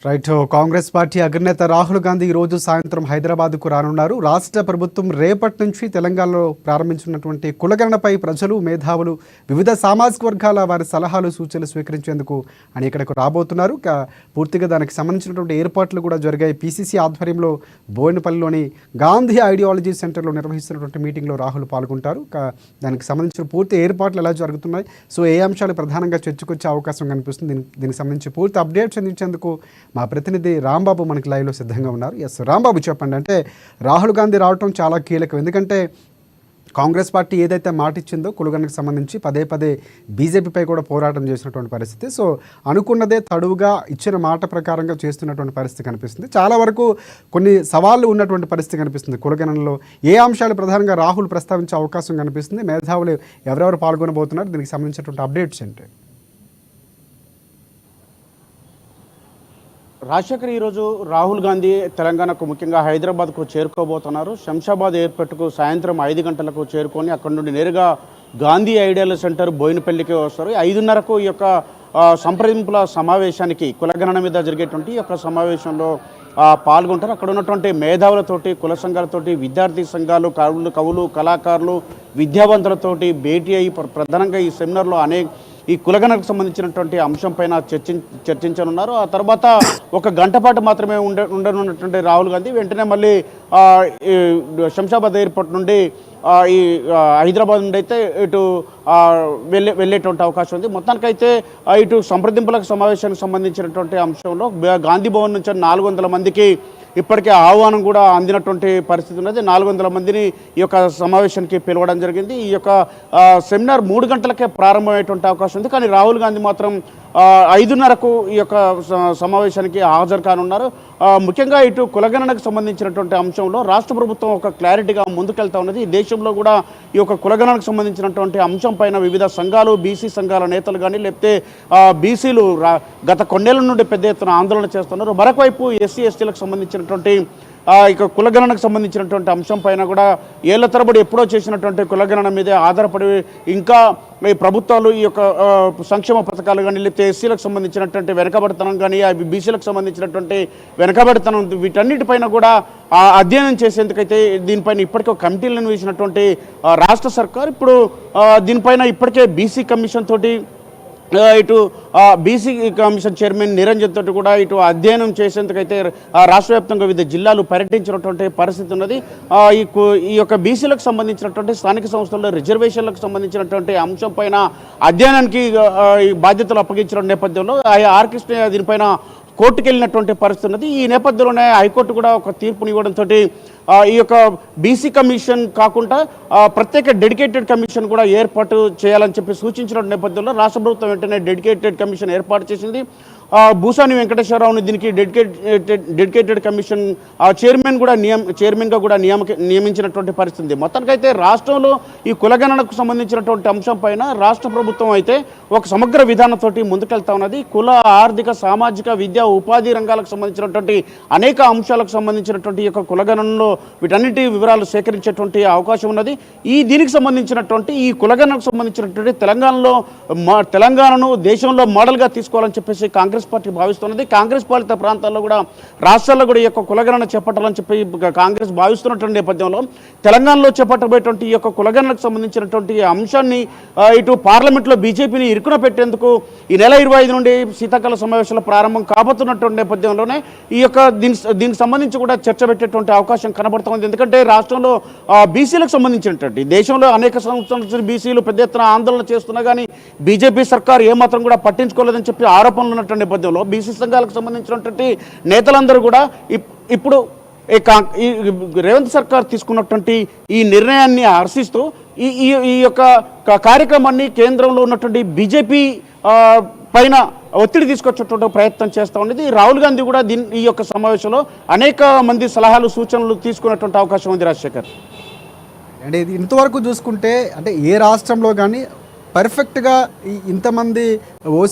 Right. Congress party అగ్రనేత రాహుల్ గాంధీ ఈ రోజు సాయంత్రం హైదరాబాద్కు రానున్నారు. రాష్ట్ర ప్రభుత్వం రేపటి నుంచి తెలంగాణలో ప్రారంభించినటువంటి కులగణనపై ప్రజలు, మేధావులు, వివిధ సామాజిక వర్గాల వారి సలహాలు, సూచనలు స్వీకరించేందుకు అని ఇక్కడకు రాబోతున్నారు. పూర్తిగా దానికి సంబంధించినటువంటి ఏర్పాట్లు కూడా జరిగాయి. పీసీసీ ఆధ్వర్యంలో బోయినపల్లిలోని గాంధీ ఐడియాలజీ సెంటర్లో నిర్వహిస్తున్నటువంటి మీటింగ్లో రాహుల్ పాల్గొంటారు. దానికి సంబంధించిన పూర్తి ఏర్పాట్లు ఎలా జరుగుతున్నాయి, సో ఏ అంశాలు ప్రధానంగా చర్చకొచ్చే అవకాశం కనిపిస్తుంది, దీనికి సంబంధించి పూర్తి అప్డేట్స్ అందించేందుకు మా ప్రతినిధి రాంబాబు మనకి లైవ్లో సిద్ధంగా ఉన్నారు. ఎస్ రాంబాబు, చెప్పండి. అంటే రాహుల్ గాంధీ రావటం చాలా కీలకం, ఎందుకంటే కాంగ్రెస్ పార్టీ ఏదైతే మాట ఇచ్చిందో కులగణనకు సంబంధించి పదే పదే బీజేపీపై కూడా పోరాటం చేసినటువంటి పరిస్థితి. సో అనుకున్నదే తడువుగా ఇచ్చిన మాట ప్రకారంగా చేస్తున్నటువంటి పరిస్థితి కనిపిస్తుంది. చాలా వరకు కొన్ని సవాళ్ళు ఉన్నటువంటి పరిస్థితి కనిపిస్తుంది. కులగణనలో ఏ అంశాలు ప్రధానంగా రాహుల్ ప్రస్తావించే అవకాశం కనిపిస్తుంది, మేధావులు ఎవరెవరు పాల్గొనబోతున్నారు, దీనికి సంబంధించినటువంటి అప్డేట్స్ ఏంటి? రాజశేఖర్ ఈరోజు రాహుల్ గాంధీ తెలంగాణకు ముఖ్యంగా హైదరాబాద్కు చేరుకోబోతున్నారు. శంషాబాద్ ఎయిర్పోర్ట్కు సాయంత్రం 5 గంటలకు చేరుకొని అక్కడి నుండి నేరుగా గాంధీ ఐడియాలజీ సెంటర్ బోయినపల్లికి వస్తారు. 5:30కు ఈ యొక్క సంప్రదింపుల సమావేశానికి, కులగణన మీద జరిగేటువంటి ఈ యొక్క సమావేశంలో పాల్గొంటారు. అక్కడ ఉన్నటువంటి మేధావులతోటి, కుల సంఘాలతోటి, విద్యార్థి సంఘాలు, కవులు, కళాకారులు, విద్యావంతులతోటి భేటీ అయ్యి ప్రధానంగా ఈ సెమినార్లో ఈ కులగణనకు సంబంధించినటువంటి అంశంపైన చర్చించనున్నారు. ఆ తర్వాత 1 గంట పాటు మాత్రమే ఉండనున్నటువంటి రాహుల్ గాంధీ వెంటనే మళ్ళీ శంషాబాద్ ఎయిర్పోర్ట్ నుండి ఈ హైదరాబాద్ నుండి అయితే ఇటు వెళ్ళేటువంటి అవకాశం ఉంది. మొత్తానికైతే ఇటు సంప్రదింపులకు సమావేశానికి సంబంధించినటువంటి అంశంలో గాంధీ భవన్ నుంచి 400 మందికి ఇప్పటికే ఆహ్వానం కూడా అందినటువంటి పరిస్థితి ఉన్నది. 400 మందిని ఈ యొక్క సమావేశానికి పిలవడం జరిగింది. ఈ యొక్క సెమినార్ 3 గంటలకే ప్రారంభమయ్యేటువంటి అవకాశం ఉంది. కానీ రాహుల్ గాంధీ మాత్రం 5:30కు ఈ యొక్క సమావేశానికి హాజరు కానున్నారు. ముఖ్యంగా ఇటు కులగణనకు సంబంధించినటువంటి అంశంలో రాష్ట్ర ప్రభుత్వం ఒక క్లారిటీగా ముందుకెళ్తా ఉన్నది. దేశంలో కూడా ఈ యొక్క కులగణనకు సంబంధించినటువంటి అంశం పైన వివిధ సంఘాలు, బీసీ సంఘాల నేతలు కానీ లేకపోతే బీసీలు గత కొన్నేళ్ల నుండి పెద్ద ఎత్తున ఆందోళన చేస్తున్నారు. మరొకవైపు ఎస్సీ ఎస్టీలకు సంబంధించినటువంటి ఇక కులగణనకు సంబంధించినటువంటి అంశం పైన కూడా ఏళ్ల తరబడి ఎప్పుడో చేసినటువంటి కులగణన మీదే ఆధారపడి ఇంకా ఈ ప్రభుత్వాలు ఈ యొక్క సంక్షేమ పథకాలు కానీ లేకపోతే ఎస్సీలకు సంబంధించినటువంటి వెనకబడితనం కానీ బీసీలకు సంబంధించినటువంటి వెనకబడితనం వీటన్నిటిపైన కూడా అధ్యయనం చేసేందుకైతే దీనిపైన ఇప్పటికే కమిటీలను వేసినటువంటి రాష్ట్ర సర్కార్ ఇప్పుడు దీనిపైన ఇప్పటికే బీసీ కమిషన్ తోటి ఇటు బీసీ కమిషన్ చైర్మన్ నిరంజన్ తోటి కూడా ఇటు అధ్యయనం చేసేందుకైతే రాష్ట్ర వ్యాప్తంగా వివిధ జిల్లాలు పర్యటించినటువంటి పరిస్థితి ఉన్నది. ఈ యొక్క బీసీలకు సంబంధించినటువంటి స్థానిక సంస్థల్లో రిజర్వేషన్లకు సంబంధించినటువంటి అంశం పైన అధ్యయనానికి బాధ్యతలు అప్పగించిన నేపథ్యంలో ఆర్ కృష్ణయ్య దీనిపైన కోర్టుకు వెళ్ళినటువంటి పరిస్థితి ఉన్నది. ఈ నేపథ్యంలోనే హైకోర్టు కూడా ఒక తీర్పుని ఇవ్వడంతో ఈ యొక్క బీసీ కమిషన్ కాకుండా ప్రత్యేక డెడికేటెడ్ కమిషన్ కూడా ఏర్పాటు చేయాలని చెప్పి సూచించిన నేపథ్యంలో రాష్ట్ర ప్రభుత్వం వెంటనే డెడికేటెడ్ కమిషన్ ఏర్పాటు చేసింది. భూసాని వెంకటేశ్వరరావుని దీనికి డెడికేటెడ్ కమిషన్ చైర్మన్గా కూడా నియమించినటువంటి పరిస్థితి. మొత్తానికైతే రాష్ట్రంలో ఈ కులగణనకు సంబంధించినటువంటి అంశం పైన రాష్ట్ర ప్రభుత్వం అయితే ఒక సమగ్ర విధానంతో ముందుకెళ్తా ఉన్నది. కుల, ఆర్థిక, సామాజిక, విద్యా, ఉపాధి రంగాలకు సంబంధించినటువంటి అనేక అంశాలకు సంబంధించినటువంటి ఈ యొక్క కులగణనలో వీటన్నిటి వివరాలు సేకరించేటువంటి అవకాశం ఉన్నది. దీనికి సంబంధించినటువంటి ఈ కులగణనకు సంబంధించినటువంటి తెలంగాణను దేశంలో మోడల్గా తీసుకోవాలని చెప్పేసి కాంగ్రెస్ పార్టీ భావిస్తున్నది. కాంగ్రెస్ పాలిత ప్రాంతాల్లో కూడా, రాష్ట్రాల్లో కూడా ఈ యొక్క కులగణన చేపట్టాలని చెప్పి కాంగ్రెస్ భావిస్తున్నటువంటి నేపథ్యంలో తెలంగాణలో చేపట్టబోయేటువంటి ఈ యొక్క కులగణనకు సంబంధించినటువంటి అంశాన్ని ఇటు పార్లమెంట్లో బీజేపీని ఇరుకున పెట్టేందుకు ఈ నెల 25 నుండి శీతాకాల సమావేశాల ప్రారంభం కాబోతున్నటువంటి నేపథ్యంలోనే ఈ యొక్క దీనికి సంబంధించి కూడా చర్చ పెట్టేటువంటి అవకాశం కనబడుతుంది. ఎందుకంటే రాష్ట్రంలో బీసీలకు సంబంధించినటువంటి దేశంలో అనేక సంవత్సరాల బీసీలు పెద్ద ఎత్తున ఆందోళన చేస్తున్నా కానీ బీజేపీ సర్కార్ ఏమాత్రం కూడా పట్టించుకోలేదని చెప్పి ఆరోపణలు ఉన్నటువంటి నేపథ్యంలో బీసీ సంఘాలకు సంబంధించినటువంటి నేతలందరూ కూడా ఇప్పుడు రేవంత్ సర్కార్ తీసుకున్నటువంటి ఈ నిర్ణయాన్ని హర్షిస్తూ ఈ యొక్క కార్యక్రమాన్ని కేంద్రంలో ఉన్నటువంటి బీజేపీ పైన ఒత్తిడి తీసుకొచ్చేటువంటి ప్రయత్నం చేస్తూ ఉండేది. రాహుల్ గాంధీ కూడా ఈ యొక్క సమావేశంలో అనేక మంది సలహాలు, సూచనలు తీసుకున్నటువంటి అవకాశం ఉంది. రాజశేఖర్, అంటే ఇది ఇంతవరకు చూసుకుంటే అంటే ఏ రాష్ట్రంలో కానీ పర్ఫెక్ట్గా ఇంతమంది ఓసీ